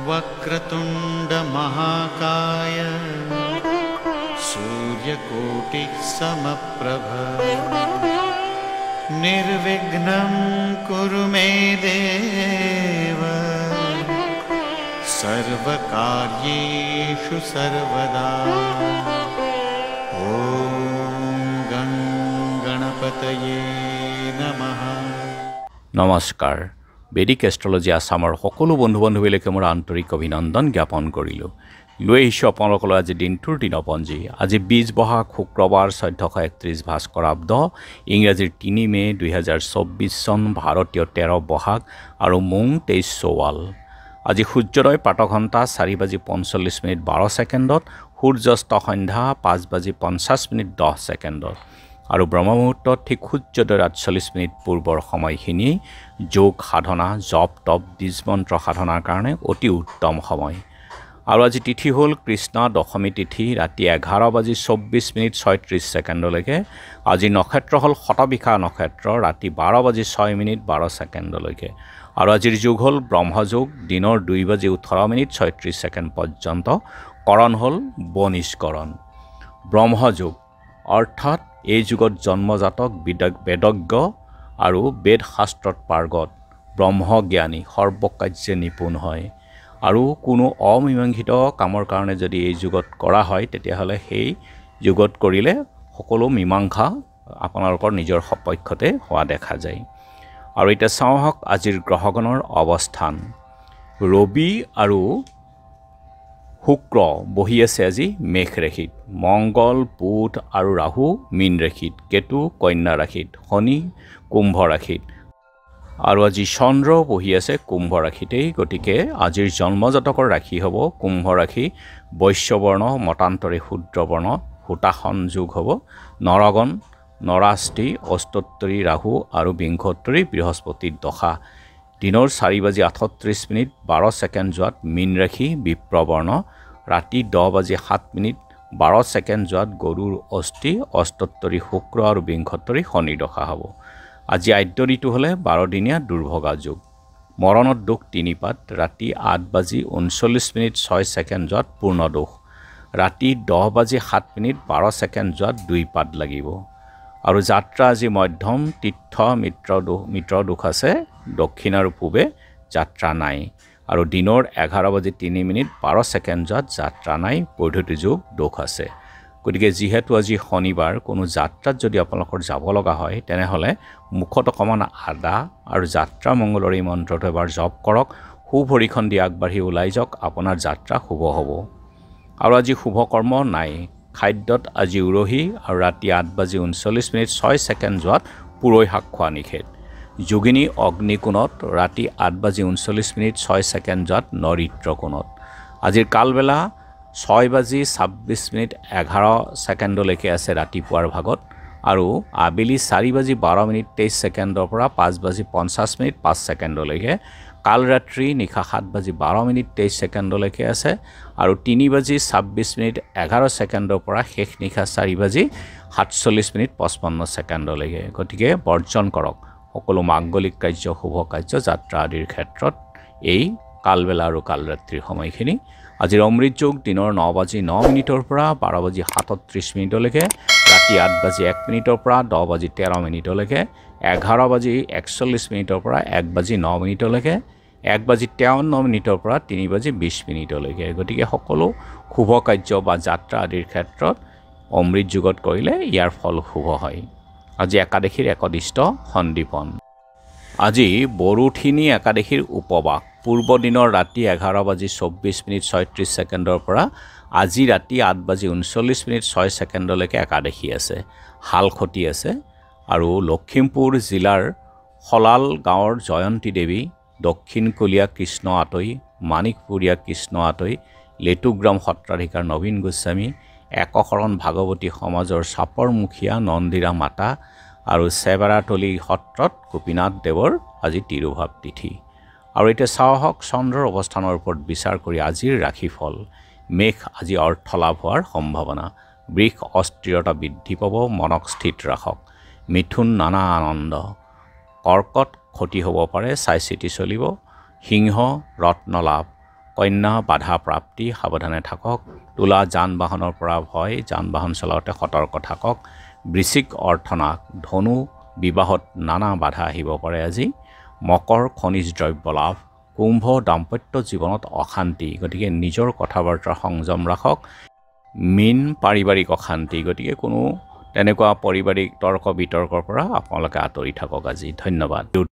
वक्रतुंड महाकाय सूर्यकोटि समप्रभ निर्विघ्नं कुरु मे देव सर्वकार्येषु सर्वदा। ओम गं गणपतये नमः। নমস্কাৰ। বেদিক এষ্ট্ৰলজি আসামৰ সকলো বন্ধু বান্ধৱীলৈকে মোৰ আন্তৰিক অভিনন্দন জ্ঞাপন কৰিলোঁ। লৈ আহিছোঁ আপোনালোকলৈ আজি দিনটোৰ দিনপঞ্জী। আজি 20 বহাগ শুক্ৰবাৰ 1431 ভাস্কৰাব্দ, ইংৰাজীৰ 3 মে 2024 চন, ভাৰতীয় 13 বহাগ আৰু মোং 23 চৌৱাল। আজি সূৰ্যোদয় প্ৰাতঃঘণ্টা 4:45:12 সূৰ্যাস্ত সন্ধ্যা 5:50:10 আৰু ব্ৰহ্মমুহূৰ্ত ঠিক সূৰ্যোদয়ৰ 48 পূৰ্বৰ সময়খিনি যোগ সাধনা, জপ তপ, বীজ মন্ত্ৰ সাধনাৰ কাৰণে অতি উত্তম সময়। আৰু আজি তিথি হ'ল কৃষ্ণ দশমী তিথি, ৰাতি 11:24:36 আজি নক্ষত্ৰ হ'ল শতবিশা নক্ষত্ৰ, ৰাতি 12:06:12 আৰু আজিৰ যুগ হ'ল ব্ৰহ্মযোগ, দিনৰ 2:18:36 পৰ্যন্ত। কৰণ হ'ল বনিষ্কৰণ। ব্ৰহ্মযোগ অৰ্থাৎ এই যুগত জন্মজাতক বেদজ্ঞ আৰু বেদ শাস্ত্ৰত পাৰ্গত, ব্ৰহ্মজ্ঞানী, সৰ্বকাৰ্যে নিপুণ হয়। আৰু কোনো অমীমাংসিত কামৰ কাৰণে যদি এই যুগত কৰা হয়, তেতিয়াহ'লে সেই যুগত কৰিলে সকলো মীমাংসা আপোনালোকৰ নিজৰ সপক্ষতে হোৱা দেখা যায়। আৰু এতিয়া চাওঁ আহক আজিৰ গ্ৰহগণৰ অৱস্থান। ৰবি আৰু শুক্ৰ বহি আছে আজি মেঘ ৰাশিত, মংগল, বুধ আৰু ৰাহু মীন ৰাশিত, কেতু কন্যা ৰাশিত, শনি কুম্ভ ৰাশিত আৰু আজি চন্দ্ৰ বহি আছে কুম্ভ ৰাশিতেই। গতিকে আজিৰ জন্মজাতকৰ ৰাশি হ'ব কুম্ভ ৰাশি, বৈশ্যবৰ্ণ, মতান্তৰে শূদ্ৰবৰ্ণ, হুতাসন যোগ হ'ব, নৰগণ, নৰাষ্টি, অষ্টোত্তৰী ৰাহু আৰু বিংশোত্তৰী বৃহস্পতিৰ দশা। দিনৰ 4:38:12 যোৱাত মীন ৰাশি বিপ্ৰবৰ্ণ, ৰাতি 10:07:12 যোৱাত গৰুৰ অস্থি, অষ্টোত্তৰী শুক্ৰ আৰু বিংশোত্তৰী শনি দশা হ'ব। আজি আদ্য ঋতু হ'লে 12 দিনীয়া দুৰ্ভগা যোগ। মৰণত দোষ 3 পাত, ৰাতি 8:39:06 যোৱাত পূৰ্ণ দোষ, ৰাতি 10:07:12 যোৱাত 2 পাত লাগিব। আৰু যাত্ৰা আজি মধ্যম, তীৰ্থ মিত্ৰ দোষ আছে, দক্ষিণ আৰু পূবে যাত্ৰা নাই। আৰু দিনৰ 11:03:12 যোৱাত যাত্ৰা নাই, বৈধুতি যোগ দোষ আছে। গতিকে যিহেতু আজি শনিবাৰ, কোনো যাত্ৰাত যদি আপোনালোকৰ যাব লগা হয়, তেনেহ'লে মুখত অকণমান আদা আৰু যাত্ৰা মংগলৰ এই মন্ত্ৰটো এবাৰ জপ কৰক। শুভ ভৰিখন দি আগবাঢ়ি ওলাই যাওক, আপোনাৰ যাত্ৰা শুভ হ'ব। আৰু আজি শুভ কৰ্ম নাই। খাদ্যত আজি উৰহি আৰু ৰাতি 8:39:06 যোৱাত পুৰৈ শাক খোৱা নিষেধ। যোগিনী অগ্নিকোণত ৰাতি 8:39:06 যোৱাত নৰিত্ৰ কোণত। আজিৰ কালবেলা 6:26:11 আছে ৰাতিপুৱাৰ ভাগত, আৰু আবেলি 4:12:23 পৰা 5:50:05 কাল ৰাত্ৰি নিশা 7:12:23 আছে, আৰু 3:26:11 পৰা শেষ নিশা 4:47:55 গতিকে বৰ্জন কৰক সকলো মাংগলিক কাৰ্য, শুভ কাৰ্য, যাত্ৰা আদিৰ ক্ষেত্ৰত এই কালবেলা আৰু কালৰাত্ৰিৰ সময়খিনি। আজিৰ অমৃত যোগ দিনৰ 9:09 পৰা 12:37 ৰাতি 8:01 পৰা 10:13 11:41 পৰা 1:09 1:53 পৰা 3:20 গতিকে সকলো শুভ কাৰ্য বা যাত্ৰা আদিৰ ক্ষেত্ৰত অমৃত যুগত কৰিলে ইয়াৰ ফল শুভ হয়। আজি একাদশীৰ একদিষ্ট সন্দীপন। আজি বৰুঠিনী একাদশীৰ উপবাস। পূৰ্ব দিনৰ ৰাতি 11:24:36 পৰা আজি ৰাতি 8:39:06 একাদশী আছে। হালখতি আছে। আৰু লখিমপুৰ জিলাৰ শলাল গাঁৱৰ জয়ন্তী দেৱী, দক্ষিণ কলীয়া কৃষ্ণ আতৈ, মানিকপুৰীয়া কৃষ্ণ আতৈ, লেটুগ্ৰাম সত্ৰাধিকাৰ নবীন গোস্বামী, একশৰণ ভাগৱতী সমাজৰ চাপৰ মুখীয়া নন্দিৰা মাতা আৰু চেবাৰাতলি সত্ৰত গোপীনাথ দেৱৰ আজি তিৰুভাৱ তিথি। আৰু এতিয়া চাওঁ আহক চন্দ্ৰৰ অৱস্থানৰ ওপৰত বিচাৰ কৰি আজিৰ ৰাশিফল। মেঘ আজি অৰ্থ লাভ হোৱাৰ সম্ভাৱনা। বৃষ অস্থিৰতা বৃদ্ধি পাব, মনক স্থিত ৰাখক। মিথুন নানা আনন্দ। কৰ্কট ক্ষতি হ'ব পাৰে, চাই চিতি চলিব। সিংহ ৰত্ন লাভ। কন্যা বাধা প্ৰাপ্তি, সাৱধানে থাকক। তুলা যান বাহনৰ পৰা ভয়, যান বাহন চলাওঁতে সতৰ্ক থাকক। বৃশ্চিক অৰ্থনাশ। ধনু বিবাহত নানা বাধা আহিব পাৰে আজি। মকৰ খনিজ দ্ৰব্য লাভ। কুম্ভ দাম্পত্য জীৱনত অশান্তি, গতিকে নিজৰ কথা বাৰ্তাৰ সংযম ৰাখক। মীন পাৰিবাৰিক অশান্তি, গতিকে কোনো তেনেকুৱা পাৰিবাৰিক তৰ্ক বিতৰ্কৰ পৰা আপোনালোকে আঁতৰি থাকক আজি। ধন্যবাদ।